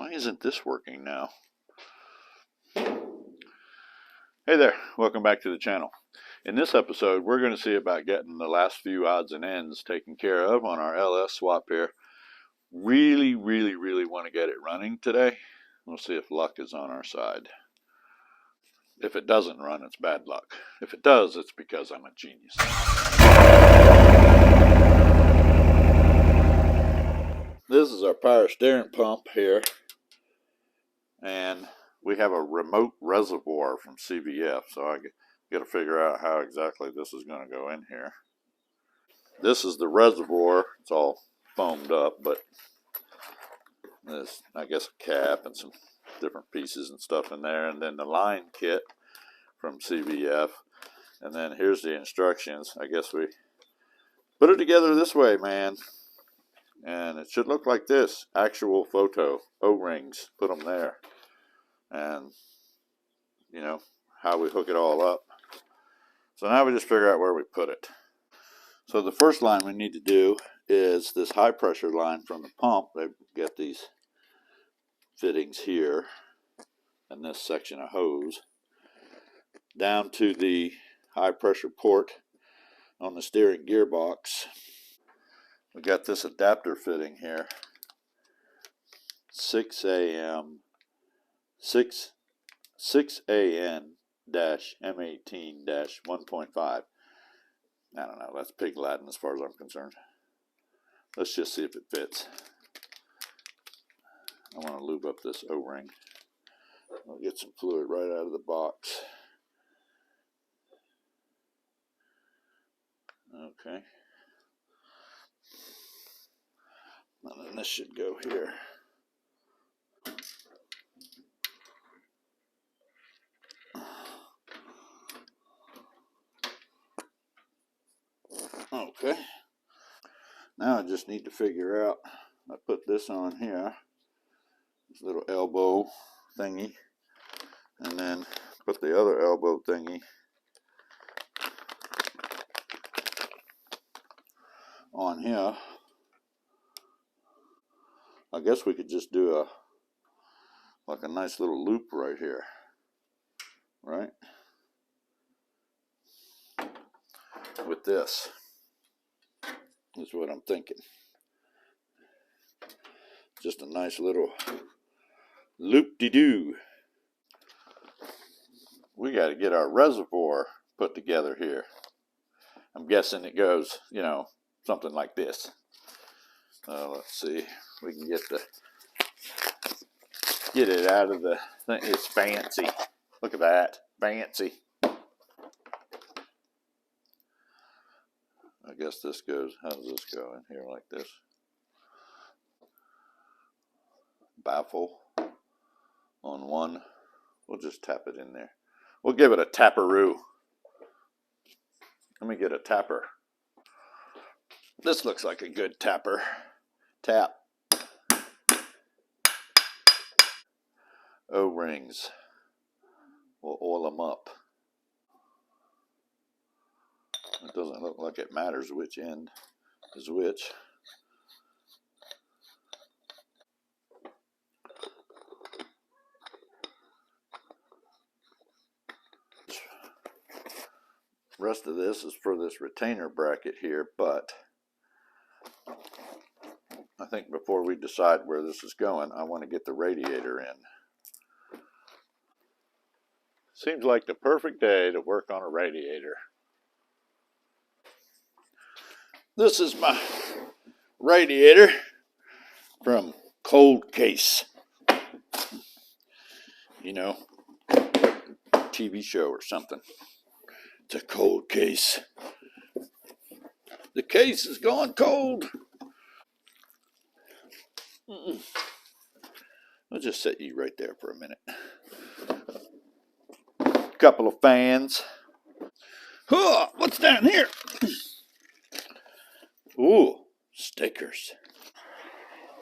Why isn't this working now? Hey there, welcome back to the channel. In this episode, we're going to see about getting the last few odds and ends taken care of on our LS swap here. Really want to get it running today. We'll see if luck is on our side. If it doesn't run, it's bad luck. If it does, it's because I'm a genius. This is our power steering pump here, and we have a remote reservoir from CVF, so I got to figure out how exactly this is going to go in here. This is the reservoir. It's all foamed up, but there's, I guess, a cap and some different pieces and stuff in there, and then the line kit from CVF, and then here's the instructions. I guess we put it together this way, man, and it should look like this. Actual photo O-rings, put them there, and you know how we hook it all up. So now we just figure out where we put it. So the first line we need to do is this high pressure line from the pump. They've got these fittings here and this section of hose down to the high pressure port on the steering gearbox. We got this adapter fitting here, 6AN-M18-. -M18-1.5. I don't know, that's pig Latin as far as I'm concerned. Let's just see if it fits. I want to lube up this O-ring. I'll get some fluid right out of the box. Okay. And then this should go here. Okay. Now I just need to figure out, I put this on here, this little elbow thingy, and then put the other elbow thingy on here. I guess we could just do like a nice little loop right here, right? With this is what I'm thinking. Just a nice little loop-de-doo. We got to get our reservoir put together here. I'm guessing it goes, you know, something like this. Let's see. We can get it out of the thing. It's fancy. Look at that. Fancy. I guess this goes, how does this go in here like this? Baffle on one. We'll just tap it in there. We'll give it a taparoo. Let me get a tapper. This looks like a good tapper. Tap. O-rings. We'll oil them up. It doesn't look like it matters which end is which. The rest of this is for this retainer bracket here, but I think before we decide where this is going, I want to get the radiator in. Seems like the perfect day to work on a radiator. This is my radiator from Cold Case. You know, TV show or something. It's a cold case. The case is gone cold. I'll just set you right there for a minute. Couple of fans. Huh, what's down here? Ooh, stickers.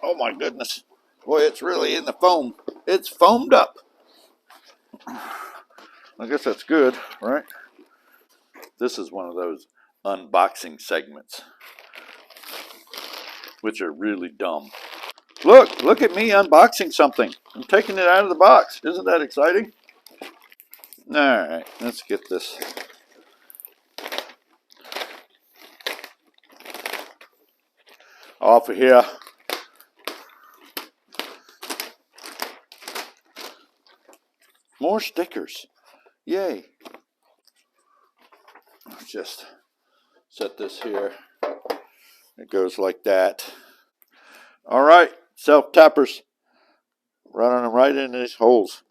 Oh my goodness. Boy, it's really in the foam. It's foamed up. I guess that's good, right? This is one of those unboxing segments, which are really dumb. Look at me unboxing something. I'm taking it out of the box. Isn't that exciting? All right, let's get this. Off of here. More stickers. Yay. Just set this here. It goes like that. All right, self-tappers. Running them right into these holes.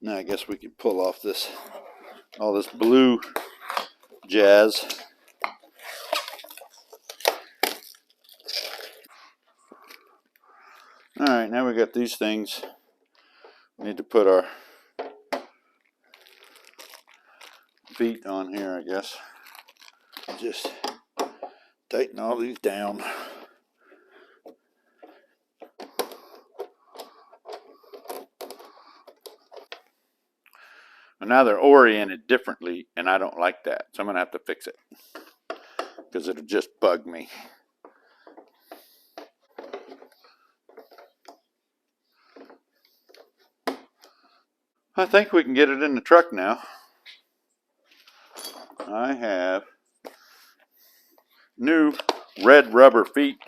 Now I guess we can pull off this, all this blue jazz. All right, now we got these things. We need to put our feet on here, I guess. Just tighten all these down. And now they're oriented differently, and I don't like that, so I'm gonna have to fix it because it'll just bug me. I think we can get it in the truck now. I have new red rubber feet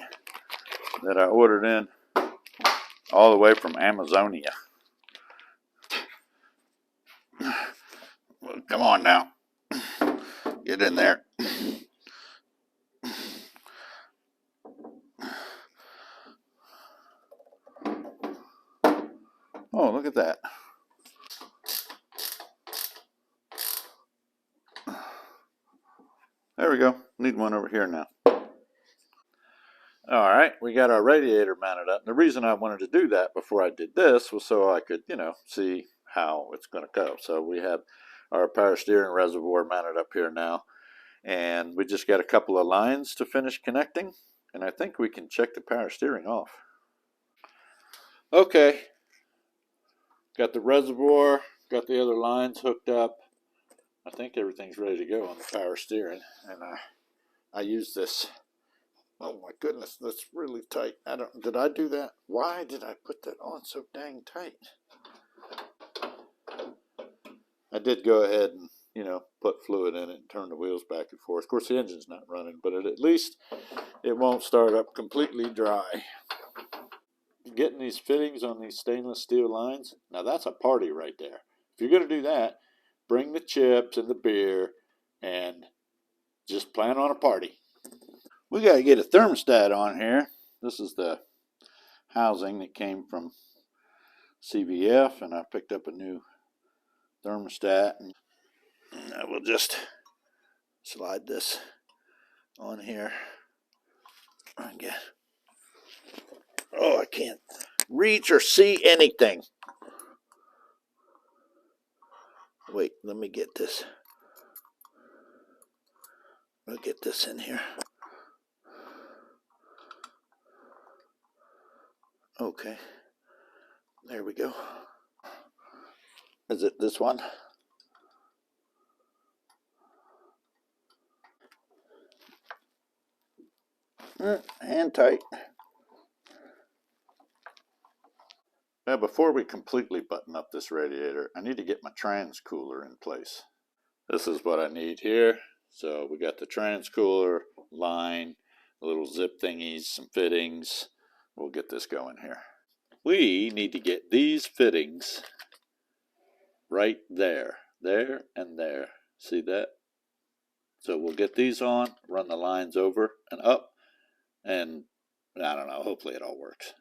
that I ordered in all the way from Amazonia. Well, come on now. Get in there. Oh, look at that. There we go. Need one over here now. All right, we got our radiator mounted up. The reason I wanted to do that before I did this was so I could, see how it's going to go. So we have our power steering reservoir mounted up here now. And we just got a couple of lines to finish connecting. And I think we can check the power steering off. Okay. Got the reservoir, got the other lines hooked up. I think everything's ready to go on the power steering. And I use this. Oh my goodness, that's really tight. Did I do that? Why did I put that on so dang tight? I did go ahead and, put fluid in it and turn the wheels back and forth. Of course, the engine's not running, but at least it won't start up completely dry. Getting these fittings on these stainless steel lines, now that's a party right there. If you're going to do that, bring the chips and the beer and just plan on a party. We got to get a thermostat on here. This is the housing that came from CVF, and I picked up a new thermostat. And I will just slide this on here. Oh, I can't reach or see anything. Wait, let me get this. I'll get this in here. Okay, there we go. Is it this one? Hand tight. Now, before we completely button up this radiator, I need to get my trans cooler in place. This is what I need here. So we got the trans cooler line, little zip thingies, some fittings. We'll get this going here. We need to get these fittings right there, and there. See that? So we'll get these on, run the lines over and up, and I don't know, hopefully it all works.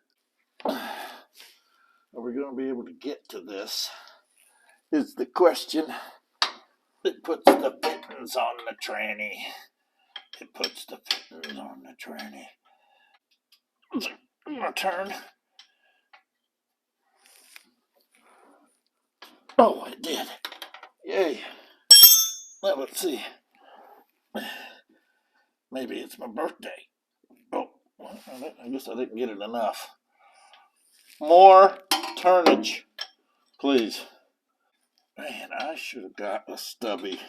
Are we going to be able to get to this is the question. It puts the fittings on the tranny. It puts the fittings on the tranny. My turn. Oh, it did. Yay. Now let's see. Maybe it's my birthday. Oh, I guess I didn't get it enough. More turnage, please. Man, I should have got a stubby.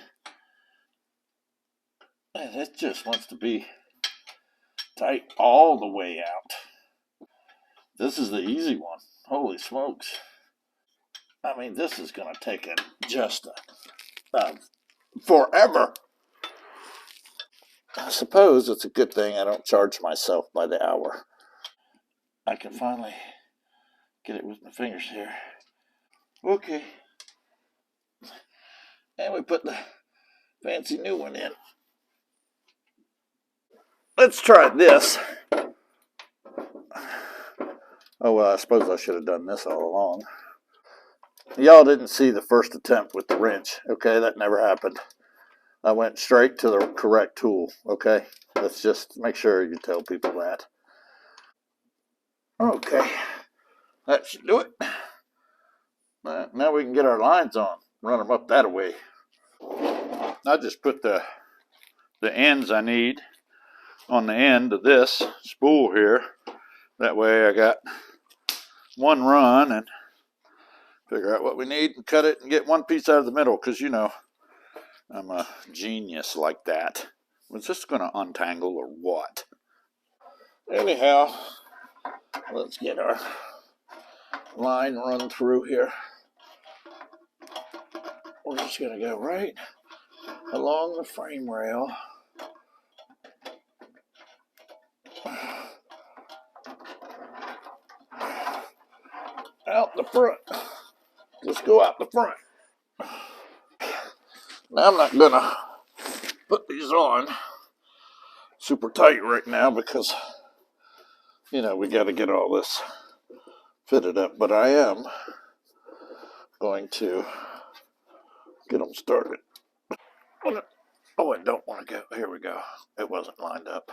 Man, it just wants to be tight all the way out. This is the easy one. Holy smokes. I mean, this is going to take just forever. I suppose it's a good thing I don't charge myself by the hour. I can finally get it with my fingers here. Okay. And we put the fancy new one in. Let's try this. Oh, well, I suppose I should have done this all along. Y'all didn't see the first attempt with the wrench, okay? That never happened. I went straight to the correct tool, okay? Let's just make sure you tell people that. Okay, that should do it. Now we can get our lines on, run them up that way. I just put the ends I need on the end of this spool here. That way I got one run and figure out what we need and cut it and get one piece out of the middle, because you know I'm a genius like that. Was this going to untangle or what? Anyhow, let's get our line run through here. We're just going to go right along the frame rail. Out the front. Just go out the front. Now I'm not going to put these on super tight right now because, you know, we got to get all this fitted up. But I am going to get them started. Oh, I don't want to go. Here we go. It wasn't lined up.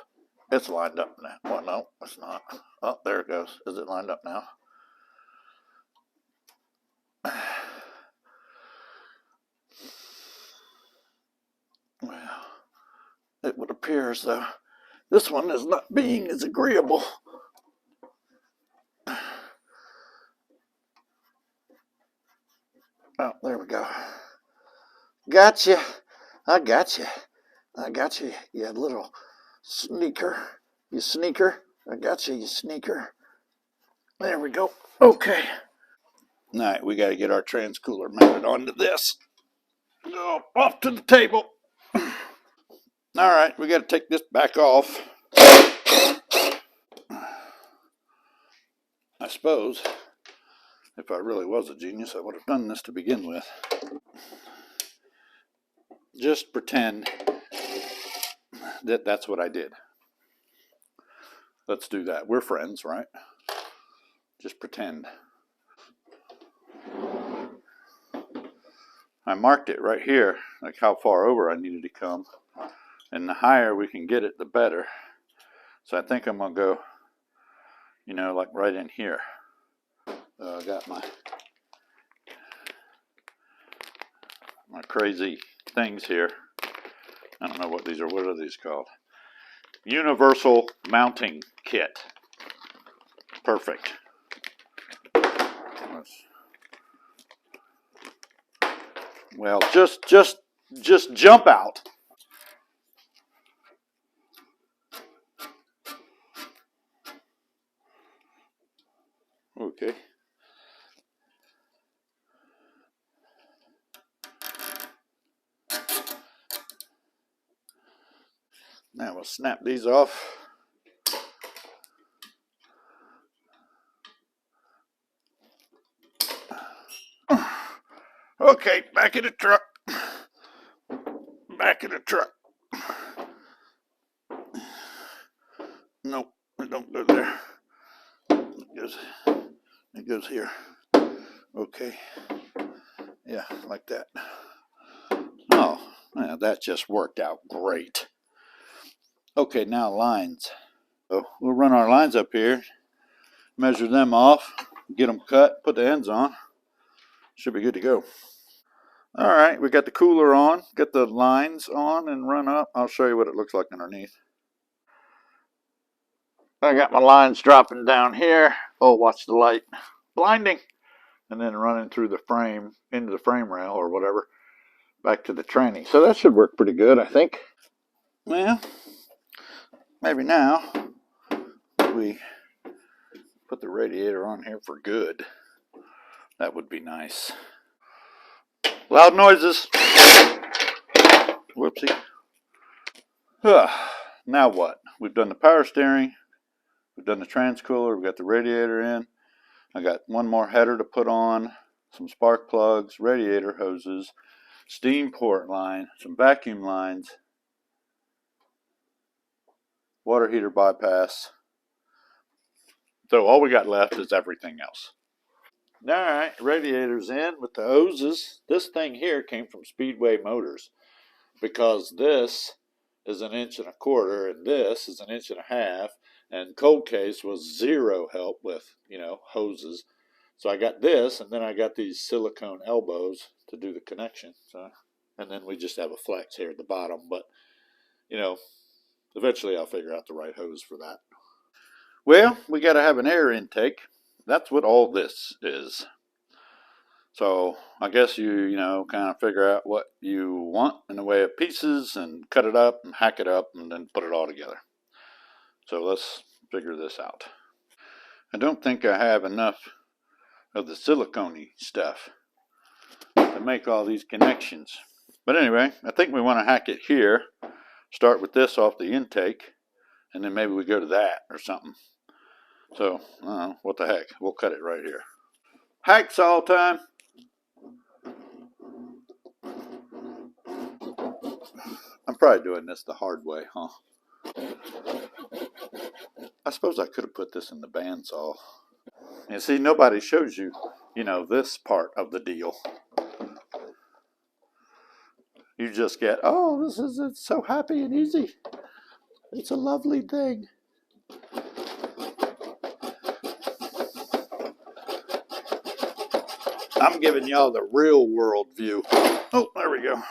It's lined up now. Well, no, it's not. Oh, there it goes. Is it lined up now? Well, it would appear as though this one is not being as agreeable. Oh, there we go. Gotcha. I got you. I got you, you little sneaker. You sneaker. I got you, you sneaker. There we go. Okay. All right, we got to get our transcooler mounted onto this. Go off to the table. All right, we got to take this back off. I suppose if I really was a genius, I would have done this to begin with. Just pretend that that's what I did. Let's do that. We're friends, right? Just pretend. I marked it right here, like how far over I needed to come. And the higher we can get it, the better. So I think I'm going to go, you know, like right in here. I got my crazy things here. I don't know what these are. What are these called? Universal mounting kit. Perfect. Well, just jump out. Okay. Now we'll snap these off. Okay, back in the truck. Back in the truck. Nope, it don't go there. It goes here. Okay. Yeah, like that. Oh, yeah, that just worked out great. Okay, now lines. So we'll run our lines up here, measure them off, get them cut, put the ends on. Should be good to go. All right, we got the cooler on, get the lines on and run up. I'll show you what it looks like underneath. I got my lines dropping down here. Oh, watch the light. Blinding. and then running through the frame into the frame rail or whatever back to the tranny. So that should work pretty good, I think. Well, maybe now we put the radiator on here for good. That would be nice. Loud noises. Whoopsie. Now what? We've done the power steering. We've done the transcooler. We've got the radiator in. I got one more header to put on, some spark plugs, radiator hoses, steam port line, some vacuum lines, water heater bypass. So all we got left is everything else. All right, radiator's in with the hoses. This thing here came from Speedway Motors because this is 1.25 inches and this is 1.5 inches, and cold case was zero help with, hoses. So I got this, and then I got these silicone elbows to do the connection. So, and then we just have a flex here at the bottom, but eventually I'll figure out the right hose for that. Well, we got to have an air intake. That's what all this is. So I guess you kind of figure out what you want in the way of pieces and cut it up and hack it up and then put it all together. So let's figure this out. I don't think I have enough of the silicone stuff to make all these connections. But anyway, I think we want to hack it here. Start with this off the intake, and then maybe we go to that or something. So, I don't know, what the heck. We'll cut it right here. Hacksaw time. I'm probably doing this the hard way, huh? I suppose I could have put this in the bandsaw. And see, nobody shows you, this part of the deal. You just get, oh, it's so happy and easy. It's a lovely thing. I'm giving y'all the real world view. Oh, there we go.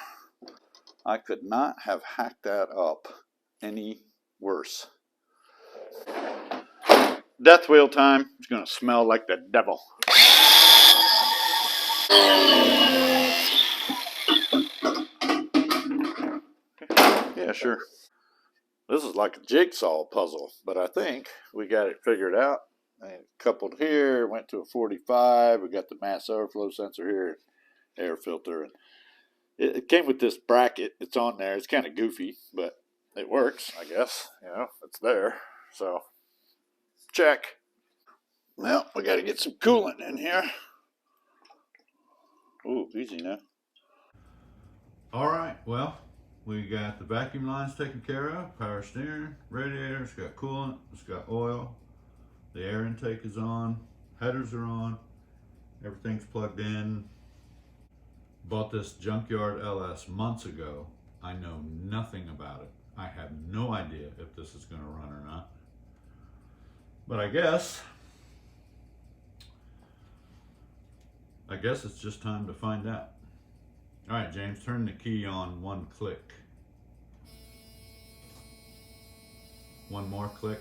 I could not have hacked that up any worse. Death wheel time. It's going to smell like the devil. Yeah, sure. This is like a jigsaw puzzle, but I think we got it figured out. And coupled here, went to a 45. We got the mass overflow sensor here, air filter. And it came with this bracket. It's on there. It's kind of goofy, but it works, I guess. It's there. So, check. Well, we got to get some coolant in here. Ooh, easy now. All right, well, we got the vacuum lines taken care of, power steering, radiator, it's got coolant, it's got oil, the air intake is on, headers are on, everything's plugged in. Bought this Junkyard LS months ago. I know nothing about it. I have no idea if this is going to run or not. But I guess it's just time to find out. All right, James, turn the key on one click. One more click.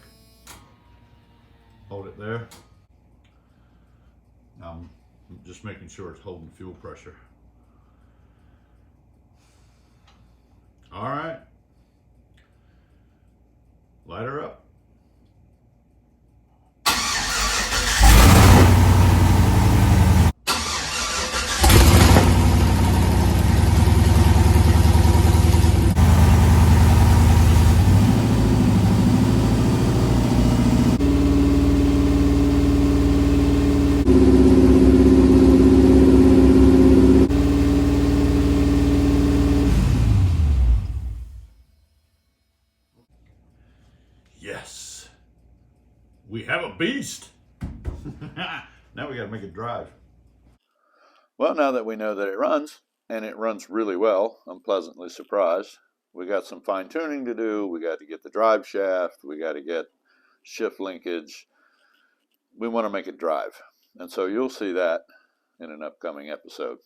Hold it there. I'm just making sure it's holding fuel pressure. All right. Light her up. Yes, we have a beast. Now we got to make it drive. Well, now that we know that it runs, and it runs really well, I'm pleasantly surprised. We got some fine tuning to do. We got to get the drive shaft. We got to get shift linkage. We want to make it drive. And so you'll see that in an upcoming episode.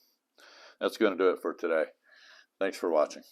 That's going to do it for today. Thanks for watching.